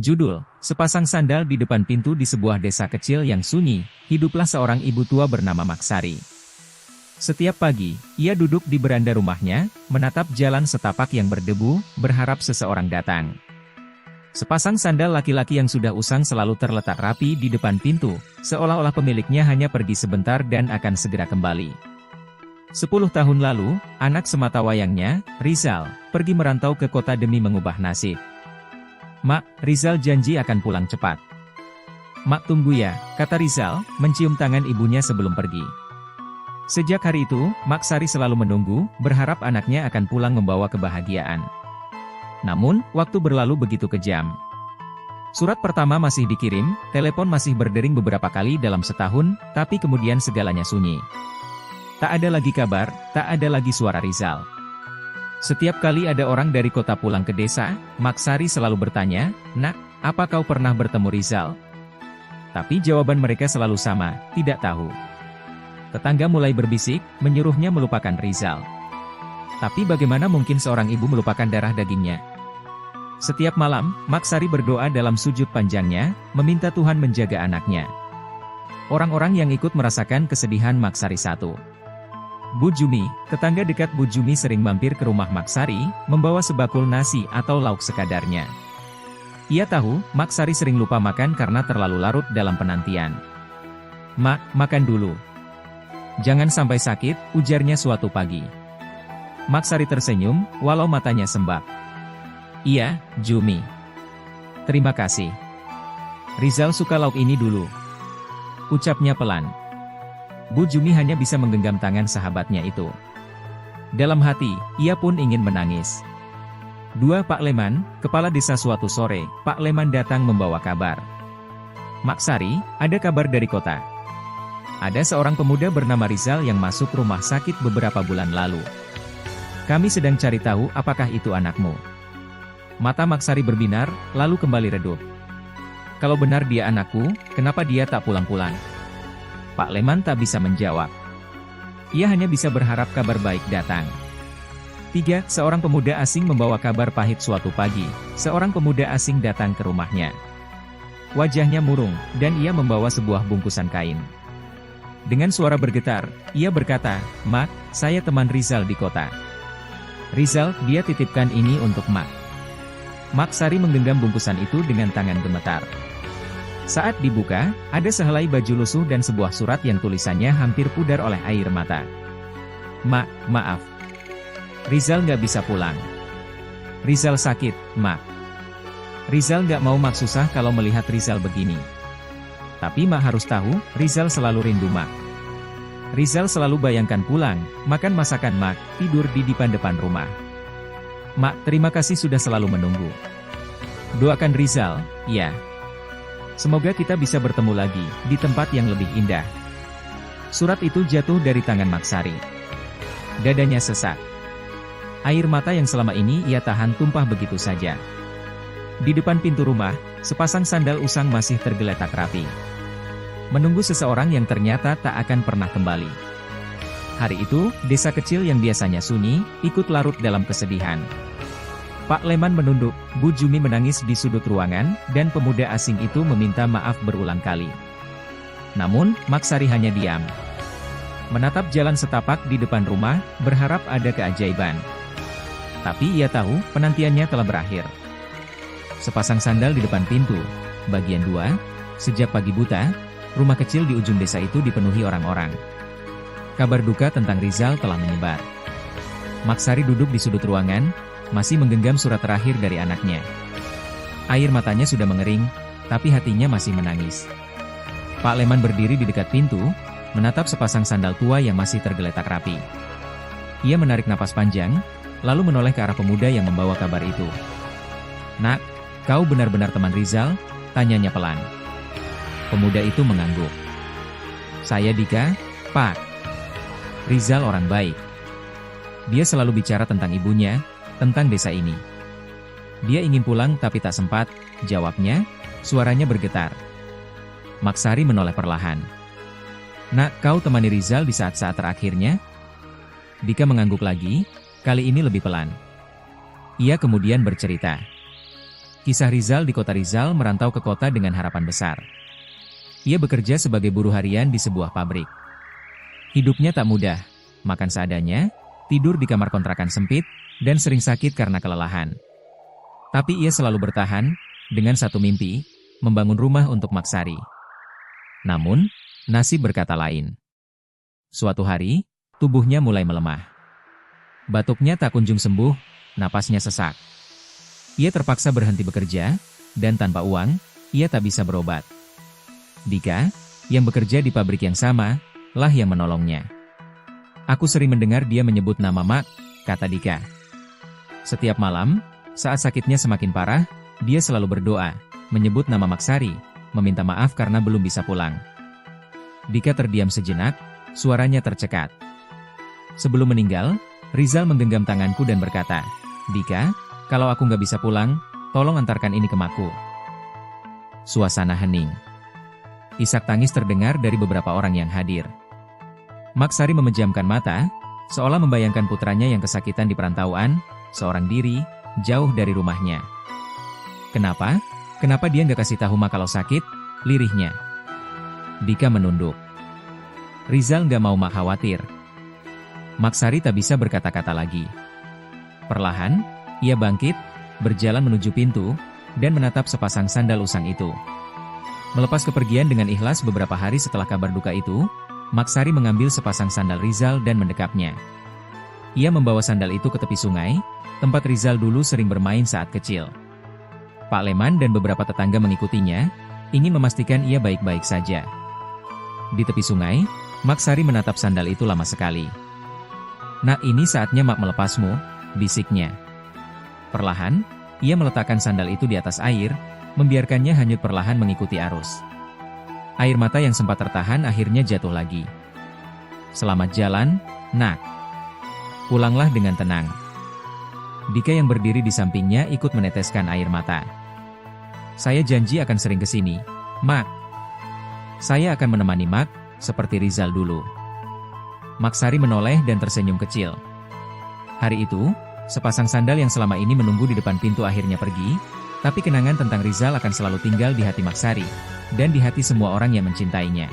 Judul, Sepasang Sandal di Depan Pintu di sebuah desa kecil yang sunyi, hiduplah seorang ibu tua bernama Maksari. Setiap pagi, ia duduk di beranda rumahnya, menatap jalan setapak yang berdebu, berharap seseorang datang. Sepasang sandal laki-laki yang sudah usang selalu terletak rapi di depan pintu, seolah-olah pemiliknya hanya pergi sebentar dan akan segera kembali. 10 tahun lalu, anak sematawayangnya, Rizal, pergi merantau ke kota demi mengubah nasib. "Mak, Rizal janji akan pulang cepat." "Mak tunggu ya," kata Rizal, mencium tangan ibunya sebelum pergi. Sejak hari itu, Maksari selalu menunggu, berharap anaknya akan pulang membawa kebahagiaan. Namun, waktu berlalu begitu kejam. Surat pertama masih dikirim, telepon masih berdering beberapa kali dalam setahun, tapi kemudian segalanya sunyi. Tak ada lagi kabar, tak ada lagi suara Rizal. Setiap kali ada orang dari kota pulang ke desa, Maksari selalu bertanya, "Nak, apa kau pernah bertemu Rizal?" Tapi jawaban mereka selalu sama, tidak tahu. Tetangga mulai berbisik, menyuruhnya melupakan Rizal. Tapi bagaimana mungkin seorang ibu melupakan darah dagingnya? Setiap malam, Maksari berdoa dalam sujud panjangnya, meminta Tuhan menjaga anaknya. Orang-orang yang ikut merasakan kesedihan Maksari satu. Bu Jumi, tetangga dekat Bu Jumi sering mampir ke rumah Maksari, membawa sebakul nasi atau lauk sekadarnya. Ia tahu, Maksari sering lupa makan karena terlalu larut dalam penantian. "Mak, makan dulu. Jangan sampai sakit," ujarnya suatu pagi. Maksari tersenyum, walau matanya sembab. "Iya, Jumi. Terima kasih. Rizal suka lauk ini dulu," ucapnya pelan. Bu Jumi hanya bisa menggenggam tangan sahabatnya itu. Dalam hati, ia pun ingin menangis. Pak Leman, kepala desa. Suatu sore, Pak Leman datang membawa kabar. "Maksari, ada kabar dari kota. Ada seorang pemuda bernama Rizal yang masuk rumah sakit beberapa bulan lalu. Kami sedang cari tahu apakah itu anakmu." Mata Maksari berbinar, lalu kembali redup. "Kalau benar dia anakku, kenapa dia tak pulang-pulang?" Pak Leman tak bisa menjawab. Ia hanya bisa berharap kabar baik datang. Seorang pemuda asing membawa kabar pahit. Suatu pagi, seorang pemuda asing datang ke rumahnya. Wajahnya murung, dan ia membawa sebuah bungkusan kain. Dengan suara bergetar, ia berkata, "Mak, saya teman Rizal di kota. Rizal, dia titipkan ini untuk Mak." Maksari menggenggam bungkusan itu dengan tangan gemetar. Saat dibuka, ada sehelai baju lusuh dan sebuah surat yang tulisannya hampir pudar oleh air mata. "Mak, maaf. Rizal nggak bisa pulang. Rizal sakit, Mak. Rizal nggak mau Mak susah kalau melihat Rizal begini. Tapi Mak harus tahu, Rizal selalu rindu Mak. Rizal selalu bayangkan pulang, makan masakan Mak, tidur di depan rumah. Mak, terima kasih sudah selalu menunggu. Doakan Rizal, ya. Semoga kita bisa bertemu lagi, di tempat yang lebih indah." Surat itu jatuh dari tangan Maksari. Dadanya sesak. Air mata yang selama ini ia tahan tumpah begitu saja. Di depan pintu rumah, sepasang sandal usang masih tergeletak rapi. Menunggu seseorang yang ternyata tak akan pernah kembali. Hari itu, desa kecil yang biasanya sunyi, ikut larut dalam kesedihan. Pak Leman menunduk, Bu Jumi menangis di sudut ruangan, dan pemuda asing itu meminta maaf berulang kali. Namun, Maksari hanya diam. Menatap jalan setapak di depan rumah, berharap ada keajaiban. Tapi ia tahu, penantiannya telah berakhir. Sepasang sandal di depan pintu. Bagian 2, sejak pagi buta, rumah kecil di ujung desa itu dipenuhi orang-orang. Kabar duka tentang Rizal telah menyebar. Maksari duduk di sudut ruangan, masih menggenggam surat terakhir dari anaknya. Air matanya sudah mengering, tapi hatinya masih menangis. Pak Leman berdiri di dekat pintu, menatap sepasang sandal tua yang masih tergeletak rapi. Ia menarik napas panjang, lalu menoleh ke arah pemuda yang membawa kabar itu. "Nak, kau benar-benar teman Rizal?" tanyanya pelan. Pemuda itu mengangguk. "Saya Dika, Pak. Rizal orang baik. Dia selalu bicara tentang ibunya, tentang desa ini. Dia ingin pulang tapi tak sempat," jawabnya, suaranya bergetar. Maksari menoleh perlahan. "Nak, kau temani Rizal di saat-saat terakhirnya?" Dika mengangguk lagi, kali ini lebih pelan. Ia kemudian bercerita. Kisah Rizal di kota Rizal merantau ke kota dengan harapan besar. Ia bekerja sebagai buruh harian di sebuah pabrik. Hidupnya tak mudah, makan seadanya, tidur di kamar kontrakan sempit, dan sering sakit karena kelelahan. Tapi ia selalu bertahan, dengan satu mimpi, membangun rumah untuk Maksari. Namun, nasib berkata lain. Suatu hari, tubuhnya mulai melemah. Batuknya tak kunjung sembuh, napasnya sesak. Ia terpaksa berhenti bekerja, dan tanpa uang, ia tak bisa berobat. Dika, yang bekerja di pabrik yang sama, lah yang menolongnya. Aku sering mendengar dia menyebut nama Mak, kata Dika. Setiap malam, saat sakitnya semakin parah, dia selalu berdoa, menyebut nama Maksari, meminta maaf karena belum bisa pulang. Dika terdiam sejenak, suaranya tercekat. Sebelum meninggal, Rizal menggenggam tanganku dan berkata, "Dika, kalau aku nggak bisa pulang, tolong antarkan ini ke Makku." Suasana hening. Isak tangis terdengar dari beberapa orang yang hadir. Maksari memejamkan mata, seolah membayangkan putranya yang kesakitan di perantauan, seorang diri, jauh dari rumahnya. Kenapa? Kenapa dia nggak kasih tahu Mak kalau sakit? Lirihnya. Dika menunduk. Rizal nggak mau Mak khawatir. Maksari tak bisa berkata-kata lagi. Perlahan, ia bangkit, berjalan menuju pintu, dan menatap sepasang sandal usang itu. Melepas kepergian dengan ikhlas beberapa hari setelah kabar duka itu, Maksari mengambil sepasang sandal Rizal dan mendekapnya. Ia membawa sandal itu ke tepi sungai, tempat Rizal dulu sering bermain saat kecil. Pak Leman dan beberapa tetangga mengikutinya, ingin memastikan ia baik-baik saja. Di tepi sungai, Maksari menatap sandal itu lama sekali. "Nak, ini saatnya Mak melepasmu," bisiknya. Perlahan, ia meletakkan sandal itu di atas air, membiarkannya hanyut perlahan mengikuti arus. Air mata yang sempat tertahan akhirnya jatuh lagi. "Selamat jalan, Nak. Pulanglah dengan tenang." Dika yang berdiri di sampingnya ikut meneteskan air mata. "Saya janji akan sering kesini, Mak. Saya akan menemani Mak, seperti Rizal dulu." Maksari menoleh dan tersenyum kecil. Hari itu, sepasang sandal yang selama ini menunggu di depan pintu akhirnya pergi, tapi kenangan tentang Rizal akan selalu tinggal di hati Maksari, dan di hati semua orang yang mencintainya.